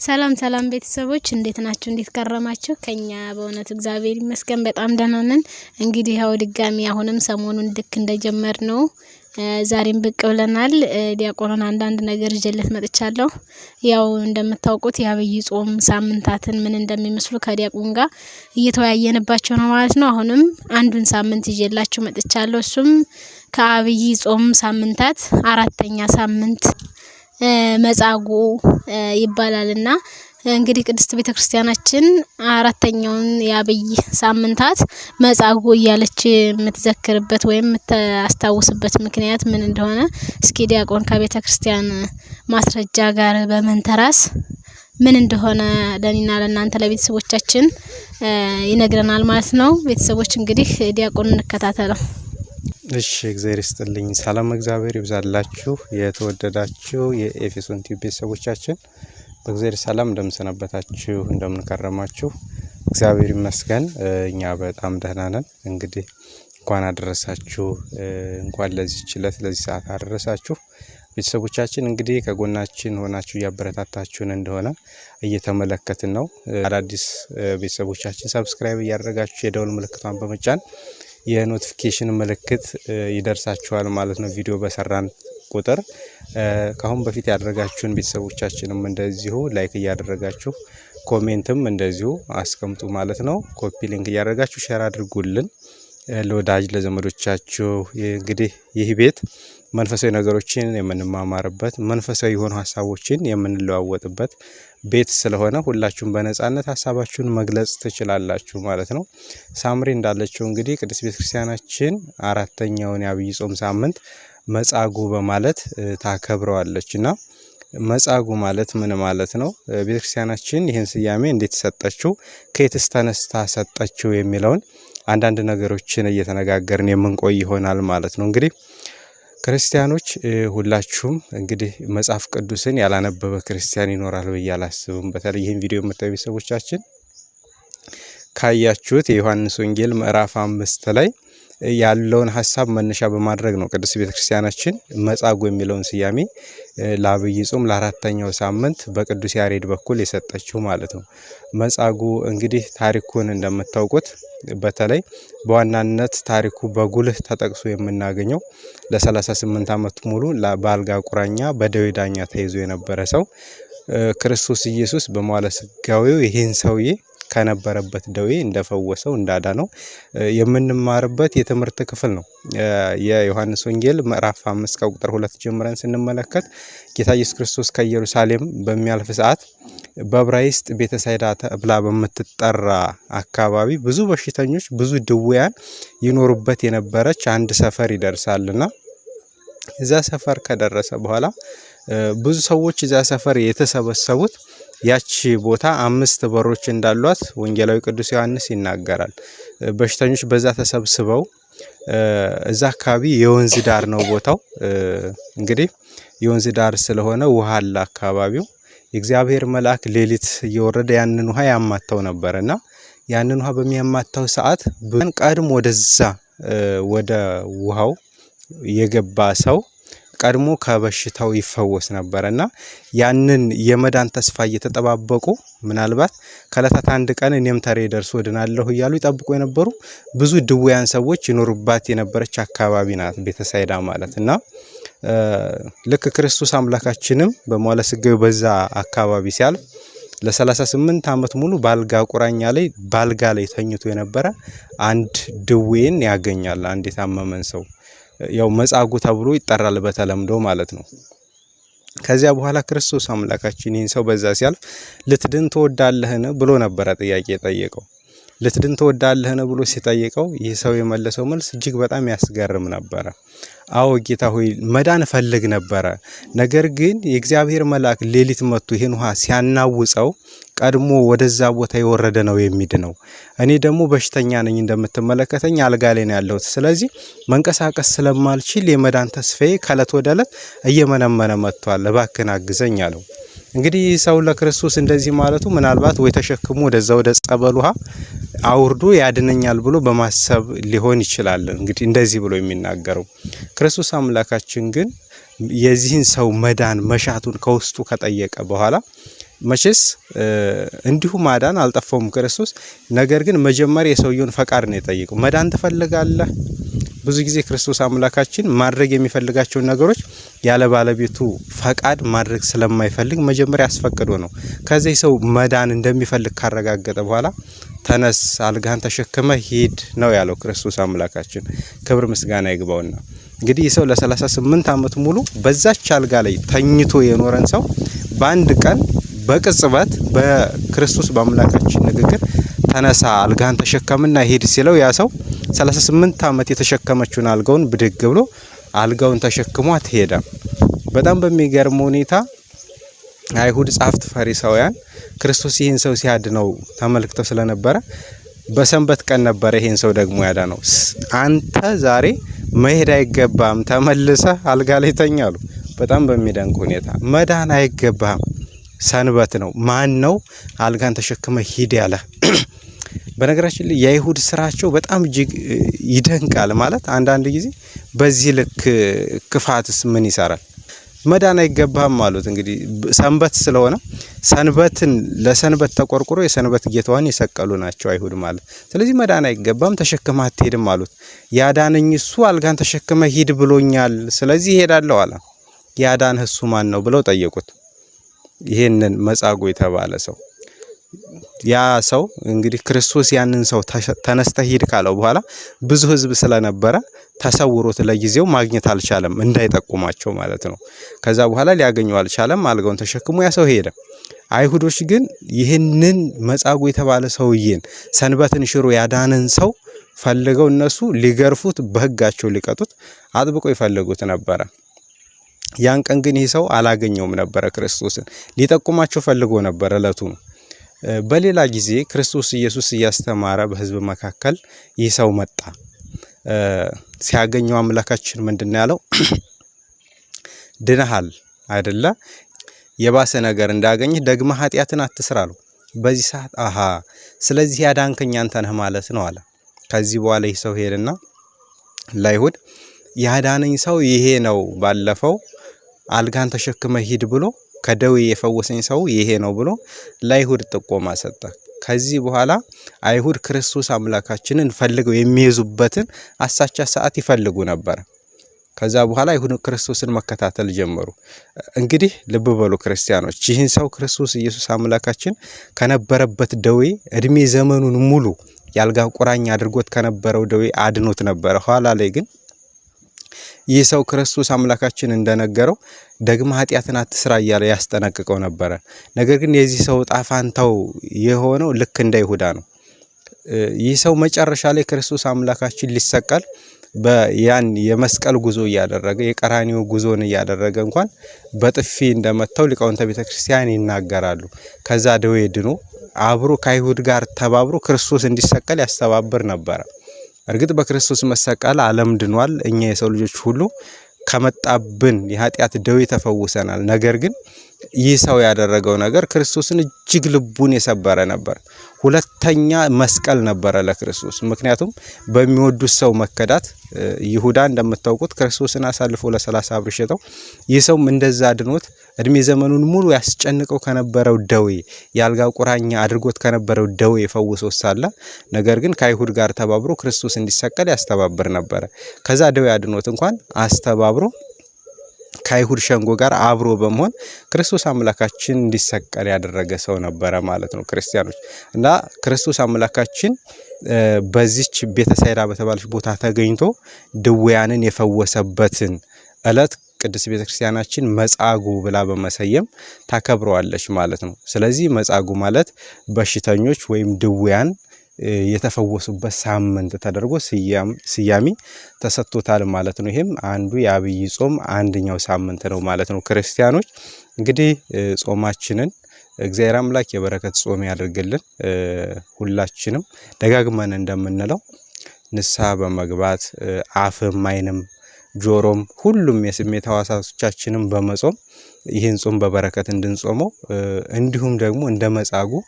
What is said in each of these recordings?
ሰላም ቤተሰቦች እንዴት ናችሁ? እንዴት ከረማችሁ? ከኛ በእውነት እግዚአብሔር ይመስገን በጣም ደህና ነን። እንግዲህ ያው ድጋሚ አሁንም ሰሞኑን ልክ እንደጀመርነው ዛሬም ብቅ ብለናል። ዲያቆንን አንዳንድ ነገር ይዤለት መጥቻለሁ። ያው እንደምታውቁት የአብይ ጾም ሳምንታትን ምን እንደሚመስሉ ከዲያቆን ጋር እየተወያየንባቸው ነው ማለት ነው። አሁንም አንዱን ሳምንት ይዤላችሁ መጥቻለሁ። እሱም ከአብይ ጾም ሳምንታት አራተኛ ሳምንት መጻጉዕ ይባላልና እንግዲህ ቅድስት ቤተክርስቲያናችን አራተኛውን የአብይ ሳምንታት መጻጉዕ እያለች የምትዘክርበት ወይም የምታስታውስበት ምክንያት ምን እንደሆነ እስኪ ዲያቆን ከቤተክርስቲያን ማስረጃ ጋር በመንተራስ ምን እንደሆነ ለኔና ለእናንተ ለቤተሰቦቻችን ይነግረናል ማለት ነው። ቤተሰቦች እንግዲህ ዲያቆን እንከታተለው። እሺ እግዚአብሔር ይስጥልኝ። ሰላም እግዚአብሔር ይብዛላችሁ። የተወደዳችሁ የኤፌሶን ቲዩብ ቤተሰቦቻችን በእግዚአብሔር ሰላም እንደምሰነበታችሁ እንደምንከረማችሁ እግዚአብሔር ይመስገን እኛ በጣም ደህና ነን። እንግዲህ እንኳን አደረሳችሁ፣ እንኳን ለዚህ ችለት ለዚህ ሰዓት አደረሳችሁ። ቤተሰቦቻችን እንግዲህ ከጎናችን ሆናችሁ ያበረታታችሁን እንደሆነ እየተመለከትን ነው። አዳዲስ ቤተሰቦቻችን ሰብስክራይብ ያደረጋችሁ የደወል ምልክቷን በመጫን የኖቲፊኬሽን ምልክት ይደርሳችኋል ማለት ነው። ቪዲዮ በሰራን ቁጥር ካሁን በፊት ያደረጋችሁን ቤተሰቦቻችንም እንደዚሁ ላይክ ያደረጋችሁ ኮሜንትም እንደዚሁ አስቀምጡ ማለት ነው። ኮፒ ሊንክ ያደረጋችሁ ሼር አድርጉልን ለወዳጅ ለዘመዶቻችሁ። እንግዲህ ይህ ቤት መንፈሳዊ ነገሮችን የምንማማርበት መንፈሳዊ የሆኑ ሐሳቦችን የምንለዋወጥበት ቤት ስለሆነ ሁላችሁም በነጻነት ሐሳባችሁን መግለጽ ትችላላችሁ ማለት ነው። ሳምሪ እንዳለችው እንግዲህ ቅድስት ቤተክርስቲያናችን አራተኛውን የአብይ ጾም ሳምንት መጻጉዕ በማለት ታከብረዋለችና መጻጉዕ ማለት ምን ማለት ነው? ቤተክርስቲያናችን ይህን ስያሜ እንዴት ሰጠችው? ከየትስ ተነስታ ሰጠችው? የሚለውን አንዳንድ ነገሮችን እየተነጋገርን የምንቆይ ይሆናል ማለት ነው። እንግዲህ ክርስቲያኖች ሁላችሁም እንግዲህ መጽሐፍ ቅዱስን ያላነበበ ክርስቲያን ይኖራል ብዬ አላስብም። በተለይ ይህን ቪዲዮ የምታዩ ቤተሰቦቻችን ካያችሁት የዮሐንስ ወንጌል ምዕራፍ 5 ላይ ያለውን ሐሳብ መነሻ በማድረግ ነው ቅድስት ቤተክርስቲያናችን መጻጉዕ የሚለውን ስያሜ ለአብይ ጾም ለአራተኛው ሳምንት በቅዱስ ያሬድ በኩል የሰጠችው ማለት ነው። መጻጉዕ እንግዲህ ታሪኩን እንደምታውቁት በተለይ በዋናነት ታሪኩ በጉልህ ተጠቅሶ የምናገኘው ለ38 ዓመት ሙሉ በአልጋ ቁራኛ በደዌ ዳኛ ተይዞ የነበረ ሰው ክርስቶስ ኢየሱስ በመዋዕለ ሥጋዌው ይህን ሰውዬ ከነበረበት ደዌ እንደፈወሰው እንዳዳነው የምንማርበት የትምህርት ክፍል ነው። የዮሐንስ ወንጌል ምዕራፍ 5 ከቁጥር 2 ጀምረን ስንመለከት ጌታ ኢየሱስ ክርስቶስ ከኢየሩሳሌም በሚያልፍ ሰዓት በዕብራይስጥ ቤተሳይዳ ተብላ በምትጠራ አካባቢ ብዙ በሽተኞች ብዙ ድውያን ይኖሩበት የነበረች አንድ ሰፈር ይደርሳልና እዛ ሰፈር ከደረሰ በኋላ ብዙ ሰዎች እዛ ሰፈር የተሰበሰቡት ያቺ ቦታ 5 በሮች እንዳሏት ወንጌላዊ ቅዱስ ዮሐንስ ይናገራል። በሽተኞች በዛ ተሰብስበው እዛ አካባቢ የወንዝ ዳር ነው ቦታው። እንግዲህ የወንዝ ዳር ስለሆነ ውሃ አለ አካባቢው። የእግዚአብሔር መልአክ ሌሊት እየወረደ ያንን ውሃ ያማታው ነበርና ያንን ውሃ በሚያማታው ሰዓት ቀድሞ ወደዛ ወደ ውሃው የገባ ሰው ቀድሞ ከበሽታው ይፈወስ ነበርና ያንን የመዳን ተስፋ እየተጠባበቁ ምናልባት ከለታት አንድ ቀን እኔም ተሬ ደርሶ ድናለሁ እያሉ ይጠብቁ የነበሩ ብዙ ድውያን ሰዎች ይኖሩባት የነበረች አካባቢ ናት ቤተሳይዳ ማለትና ልክ ክርስቶስ አምላካችንም በመዋዕለ ሥጋዌው በዛ አካባቢ ሲያልፍ ለ38 ዓመት ሙሉ ባልጋ ቁራኛ ላይ ባልጋ ላይ ተኝቶ የነበረ አንድ ድዌን ያገኛል። አንድ የታመመን ሰው ያው መጻጉዕ ተብሎ ይጠራል በተለምዶ ማለት ነው። ከዚያ በኋላ ክርስቶስ አምላካችን ይህን ሰው በዛ ሲያልፍ ልትድን ትወዳለህን ብሎ ነበረ ጥያቄ የጠየቀው። ልትድን ትወዳለህን ብሎ ሲጠይቀው ይህ ሰው የመለሰው መልስ እጅግ በጣም ያስገርም ነበረ። አዎ ጌታ ሆይ መዳን ፈልግ ነበረ፣ ነገር ግን የእግዚአብሔር መልአክ ሌሊት መጥቶ ይሄን ውሃ ሲያናውጸው ቀድሞ ወደዛ ቦታ የወረደ ነው የሚድነው። እኔ ደግሞ በሽተኛ ነኝ፣ እንደምትመለከተኝ አልጋ ላይ ነው ያለሁት። ስለዚህ መንቀሳቀስ ስለማልችል የመዳን ተስፋዬ ከዕለት ወደ ዕለት እየመነመነ መጥቷል፣ እባክህን አግዘኝ አለው። እንግዲህ ሰው ለክርስቶስ እንደዚህ ማለቱ ምናልባት ወይ ተሸክሞ ወደዛ ወደ ጸበል ውሃ አውርዶ ያድነኛል ብሎ በማሰብ ሊሆን ይችላል። እንግዲህ እንደዚህ ብሎ የሚናገረው ክርስቶስ አምላካችን ግን የዚህን ሰው መዳን መሻቱን ከውስጡ ከጠየቀ በኋላ መቼስ እንዲሁ ማዳን አልጠፋውም ክርስቶስ። ነገር ግን መጀመሪያ የሰውየውን ፈቃድ ነው የጠየቀው። መዳን ትፈልጋለህ? ብዙ ጊዜ ክርስቶስ አምላካችን ማድረግ የሚፈልጋቸውን ነገሮች ያለ ባለቤቱ ፈቃድ ማድረግ ስለማይፈልግ መጀመሪያ አስፈቅዶ ነው። ከዚህ ሰው መዳን እንደሚፈልግ ካረጋገጠ በኋላ ተነስ አልጋህን ተሸክመ ሂድ ነው ያለው ክርስቶስ አምላካችን። ክብር ምስጋና ይግባውና እንግዲህ ሰው ለ38 ዓመት ሙሉ በዛች አልጋ ላይ ተኝቶ የኖረን ሰው በአንድ ቀን በቅጽበት በክርስቶስ በአምላካችን ንግግር ተነሳ አልጋህን ተሸከምና ሂድ ሲለው ያ ሰው 38 ዓመት የተሸከመችውን አልጋውን ብድግ ብሎ አልጋውን ተሸክሟት ሄደ። በጣም በሚገርም ሁኔታ አይሁድ ጻፍት ፈሪሳውያን ክርስቶስ ይህን ሰው ሲያድነው ተመልክተው ስለነበረ በሰንበት ቀን ነበር ይህን ሰው ደግሞ ያዳነው። አንተ ዛሬ መሄድ አይገባም ተመልሰህ አልጋ ላይ ተኛሉ። በጣም በሚደንቅ ሁኔታ መዳን አይገባም፣ ሰንበት ነው። ማን ነው አልጋን ተሸክመ ሂድ ያለ? በነገራችን ላይ የአይሁድ ስራቸው በጣም እጅግ ይደንቃል። ማለት አንዳንድ ጊዜ በዚህ ልክ ክፋትስ ምን ይሰራል? መዳን አይገባም ማለት እንግዲህ ሰንበት ስለሆነ ሰንበትን ለሰንበት ተቆርቁሮ የሰንበት ጌታዋን የሰቀሉ ናቸው አይሁድ ማለት። ስለዚህ መዳን አይገባም ተሸክመህ አትሄድም ማለት ያዳነኝ እሱ አልጋን ተሸክመ ሂድ ብሎኛል፣ ስለዚህ እሄዳለሁ አለ። ያዳንህ እሱ ማን ነው ብለው ጠየቁት። ይሄንን መጻጉዕ የተባለ ሰው ያ ሰው እንግዲህ ክርስቶስ ያንን ሰው ተነስተህ ሂድ ካለው በኋላ ብዙ ሕዝብ ስለነበረ ተሰውሮት ለጊዜው ማግኘት አልቻለም፣ እንዳይጠቁማቸው ማለት ነው። ከዛ በኋላ ሊያገኘው አልቻለም። አልጋውን ተሸክሞ ያ ሰው ሄደ። አይሁዶች ግን ይህንን መጻጉዕ የተባለ ሰውዬን ሰንበትን ሽሮ ያዳነን ሰው ፈልገው እነሱ ሊገርፉት በሕጋቸው ሊቀጡት አጥብቀው ይፈልጉት ነበረ። ያን ቀን ግን ይህ ሰው አላገኘውም ነበረ። ክርስቶስን ሊጠቁማቸው ፈልጎ ነበር እለቱ። በሌላ ጊዜ ክርስቶስ ኢየሱስ እያስተማረ በሕዝብ መካከል ይህ ሰው መጣ። ሲያገኘው አምላካችን ምንድን ያለው? ድነሃል አይደለ? የባሰ ነገር እንዳገኝህ ደግመ ኃጢአትን አትስራ አለው። በዚህ ሰዓት ስለዚህ ያዳንከኝ አንተ ነህ ማለት ነው አለ። ከዚህ በኋላ ይህ ሰው ሄደና ለአይሁድ ያዳነኝ ሰው ይሄ ነው፣ ባለፈው አልጋን ተሸክመ ሂድ ብሎ ከደዌ የፈወሰኝ ሰው ይሄ ነው ብሎ ለአይሁድ ጥቆማ ሰጠ። ከዚህ በኋላ አይሁድ ክርስቶስ አምላካችንን ፈልገው የሚይዙበትን አሳቻ ሰዓት ይፈልጉ ነበር። ከዛ በኋላ አይሁድ ክርስቶስን መከታተል ጀመሩ። እንግዲህ ልብ በሉ ክርስቲያኖች፣ ይህን ሰው ክርስቶስ ኢየሱስ አምላካችን ከነበረበት ደዌ እድሜ ዘመኑን ሙሉ ያልጋ ቁራኛ አድርጎት ከነበረው ደዌ አድኖት ነበረ። ኋላ ላይ ግን ይህ ሰው ክርስቶስ አምላካችን እንደነገረው ደግመ ኃጢአትን አትስራ እያለ ያስጠነቅቀው ነበረ። ነገር ግን የዚህ ሰው ዕጣ ፈንታው የሆነው ልክ እንደ ይሁዳ ነው። ይህ ሰው መጨረሻ ላይ ክርስቶስ አምላካችን ሊሰቀል ያን የመስቀል ጉዞ እያደረገ የቀራኒዮ ጉዞን እያደረገ እንኳን በጥፊ እንደመታው ሊቃውንተ ቤተክርስቲያን ይናገራሉ። ከዛ ደዌ ድኖ አብሮ ከአይሁድ ጋር ተባብሮ ክርስቶስ እንዲሰቀል ያስተባብር ነበረ። እርግጥ በክርስቶስ መሰቀል ዓለም ድኗል። እኛ የሰው ልጆች ሁሉ ከመጣብን የኃጢአት ደዌ ተፈውሰናል። ነገር ግን ይህ ሰው ያደረገው ነገር ክርስቶስን እጅግ ልቡን የሰበረ ነበር። ሁለተኛ መስቀል ነበረ ለክርስቶስ። ምክንያቱም በሚወዱት ሰው መከዳት ይሁዳ እንደምታውቁት ክርስቶስን አሳልፎ ለ30 ብር ሸጠው። ይህ ሰውም እንደዛ አድኖት እድሜ ዘመኑን ሙሉ ያስጨንቀው ከነበረው ደዌ ያልጋ ቁራኛ አድርጎት ከነበረው ደዌ ፈውሶ ሳለ ነገር ግን ከአይሁድ ጋር ተባብሮ ክርስቶስ እንዲሰቀል ያስተባብር ነበረ። ከዛ ደዌ አድኖት እንኳን አስተባብሮ ከአይሁድ ሸንጎ ጋር አብሮ በመሆን ክርስቶስ አምላካችን እንዲሰቀል ያደረገ ሰው ነበረ ማለት ነው ክርስቲያኖች። እና ክርስቶስ አምላካችን በዚች ቤተሳይዳ በተባለች ቦታ ተገኝቶ ድውያንን የፈወሰበትን እለት ቅድስት ቤተክርስቲያናችን መጻጉዕ ብላ በመሰየም ታከብረዋለች ማለት ነው። ስለዚህ መጻጉዕ ማለት በሽተኞች ወይም ድውያን የተፈወሱበት ሳምንት ተደርጎ ስያሜ ተሰጥቶታል ማለት ነው። ይሄም አንዱ የአብይ ጾም አንደኛው ሳምንት ነው ማለት ነው። ክርስቲያኖች እንግዲህ ጾማችንን እግዚአብሔር አምላክ የበረከት ጾም ያድርግልን። ሁላችንም ደጋግመን እንደምንለው ንስሐ በመግባት አፍም ዓይንም ጆሮም ሁሉም የስሜት ሕዋሳቶቻችንን በመጾም ይህን ጾም በበረከት እንድንጾመው እንዲሁም ደግሞ እንደ መጻጉዕ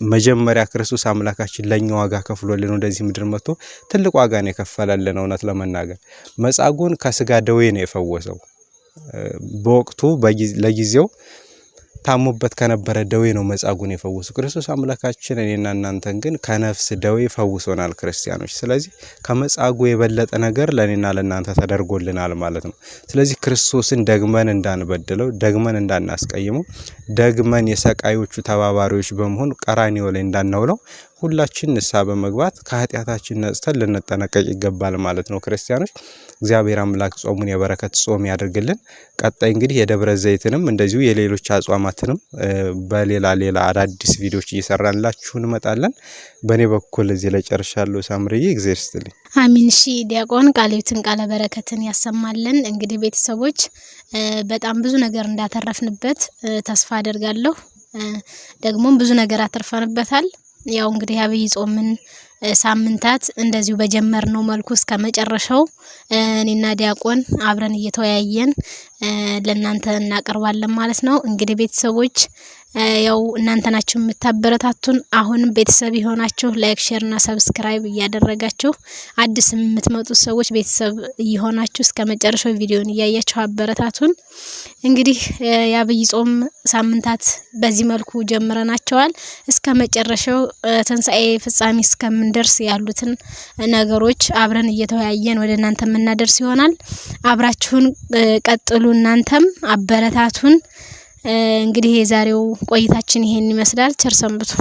መጀመሪያ ክርስቶስ አምላካችን ለኛ ዋጋ ከፍሎልን ወደዚህ ምድር መጥቶ ትልቅ ዋጋ ነው የከፈለልን። እውነት ለመናገር መጻጉዕን ከስጋ ደዌ ነው የፈወሰው። በወቅቱ ለጊዜው ታሞበት ከነበረ ደዌ ነው መጻጉዕን የፈወሰው። ክርስቶስ አምላካችን እኔና እናንተን ግን ከነፍስ ደዌ ፈውሶናል ክርስቲያኖች። ስለዚህ ከመጻጉዕ የበለጠ ነገር ለኔና ለናንተ ተደርጎልናል ማለት ነው። ስለዚህ ክርስቶስን ደግመን እንዳንበድለው፣ ደግመን እንዳናስቀይመው፣ ደግመን የሰቃዮቹ ተባባሪዎች በመሆን ቀራንዮ ላይ እንዳናውለው ሁላችን ንስሐ በመግባት ከኃጢአታችን ነጽተን ልንጠነቀቅ ይገባል ማለት ነው ክርስቲያኖች። እግዚአብሔር አምላክ ጾሙን የበረከት ጾም ያድርግልን። ቀጣይ እንግዲህ የደብረ ዘይትንም እንደዚሁ የሌሎች አጽዋማትንም በሌላ አዳዲስ ቪዲዮዎች እየሰራንላችሁ እንመጣለን። በኔ በኩል እዚህ ላይ ጨርሻለሁ። ሳምርዬ እግዚአብሔር ይስጥልኝ። አሚን። ሺ ዲያቆን ቃልዮትን ቃለ በረከትን ያሰማልን። እንግዲህ ቤተሰቦች በጣም ብዙ ነገር እንዳተረፍንበት ተስፋ አደርጋለሁ። ደግሞም ብዙ ነገር አተርፈንበታል። ያው እንግዲህ አብይ ጾምን ሳምንታት እንደዚሁ በጀመርነው መልኩ እስከ መጨረሻው እኔና ዲያቆን አብረን እየተወያየን ለእናንተ እናቀርባለን ማለት ነው። እንግዲህ ቤተሰቦች ያው እናንተ ናችሁ የምታበረታቱን። አሁንም ቤተሰብ የሆናችሁ ላይክ፣ ሼር እና ሰብስክራይብ እያደረጋችሁ አዲስ የምትመጡ ሰዎች ቤተሰብ እየሆናችሁ እስከ መጨረሻው ቪዲዮን እያያችሁ አበረታቱን። እንግዲህ የአብይ ጾም ሳምንታት በዚህ መልኩ ጀምረናቸዋል። እስከ መጨረሻው ትንሣኤ ፍጻሜ እስከምንደርስ ያሉትን ነገሮች አብረን እየተወያየን ወደ እናንተ የምናደርስ ይሆናል። አብራችሁን ቀጥሉ። እናንተም አበረታቱን። እንግዲህ የዛሬው ቆይታችን ይሄን ይመስላል። ቸር ሰንብቱ።